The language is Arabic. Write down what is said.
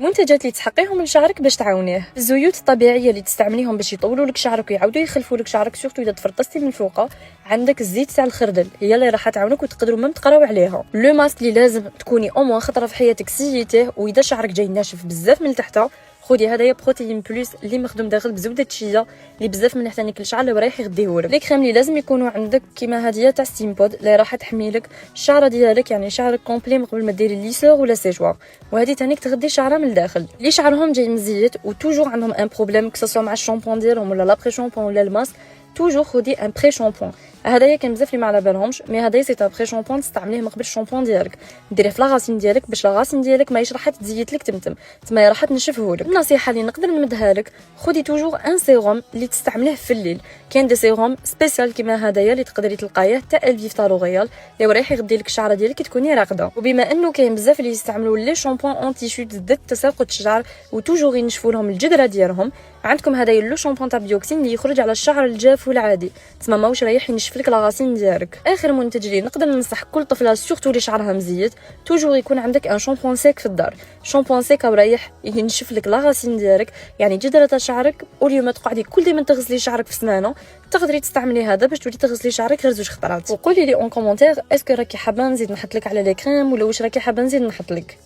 المنتجات اللي تحقيهم لشعرك باش تعاونيه. الزيوت الطبيعيه اللي تستعمليهم باش يطولوا لك شعرك ويعاودوا يخلفوا لك شعرك، سورتو اذا تفرطستي من فوق. عندك الزيت تاع الخردل، هي اللي راح تعاونك وتقدروا ميم تقراو عليها. لو ماسك اللي لازم تكوني او موان خطره في حياتك سيتيه، واذا شعرك جاي ناشف بزاف من تحت خذي هدايا بروتين بلوس اللي مخدوم داخل بزبده الشيا اللي بزاف من حتانيك الشعر اللي رايح يغديهولك. لي كريم اللي لازم يكونوا عندك كيما هديه تاع ستيم بود اللي راح تحمي لك الشعره ديالك، يعني شعرك كومبلي من قبل ما ديري ليسور ولا سيجوار، وهذه تانيك تغدي شعرها من الداخل. اللي شعرهم جاي مزيت وتوجور عندهم ان بروبليم كسوا مع الشامبون ديالهم ولا لابري شامبون ولا الماسك، توجور خدي ان بري شامبون. هدايا كان بزاف اللي ما على بالهمش، مي هدايا سي بري شامبون تستعمليه من قبل الشامبون ديالك، ديريه في لاغاسين ديالك باش لاغاسين ديالك ماهيش راح تزيت لك تما راح تنشفهولك. النصيحه اللي نقدر نمدها لك، خدي توجور ان سيروم اللي تستعمليه في الليل. كاين دي سيروم سبيسيال كيما هدايا اللي تقدري تلقايه تاع الفيفتا روغيال اللي رايح يغدي لك الشعره ديالك كي تكوني راقده. وبما انه كاين بزاف اللي يستعملوا لي شامبون اونتي شوت ضد تساقط الشعر وتوجور ينشفوا لهم الجدره ديالهم، عندكم هدايا لو شامبون تاع بيوكسين اللي يخرج على الشعر الجاف والعادي، تما ماوش رايح ينشف لك لاغاسين ديالك. اخر منتج اللي نقدر ننصح كل طفله سورتو اللي شعرها مزيت، توجور يكون عندك ان شامبون سيك في الدار. شامبون سيك رايح ينشف لك لاغاسين ديالك، يعني جدره شعرك، واليوم ما تقعدي كل ديما تغسلي شعرك في سمانه، تقدري تستعملي هذا باش تولي تغسلي شعرك غير 2 خطرات. وقولي لي اون كومونتير اسكو راكي حابه نزيد نحط لك على لي كريم ولا واش راكي حابه نزيد نحط لك.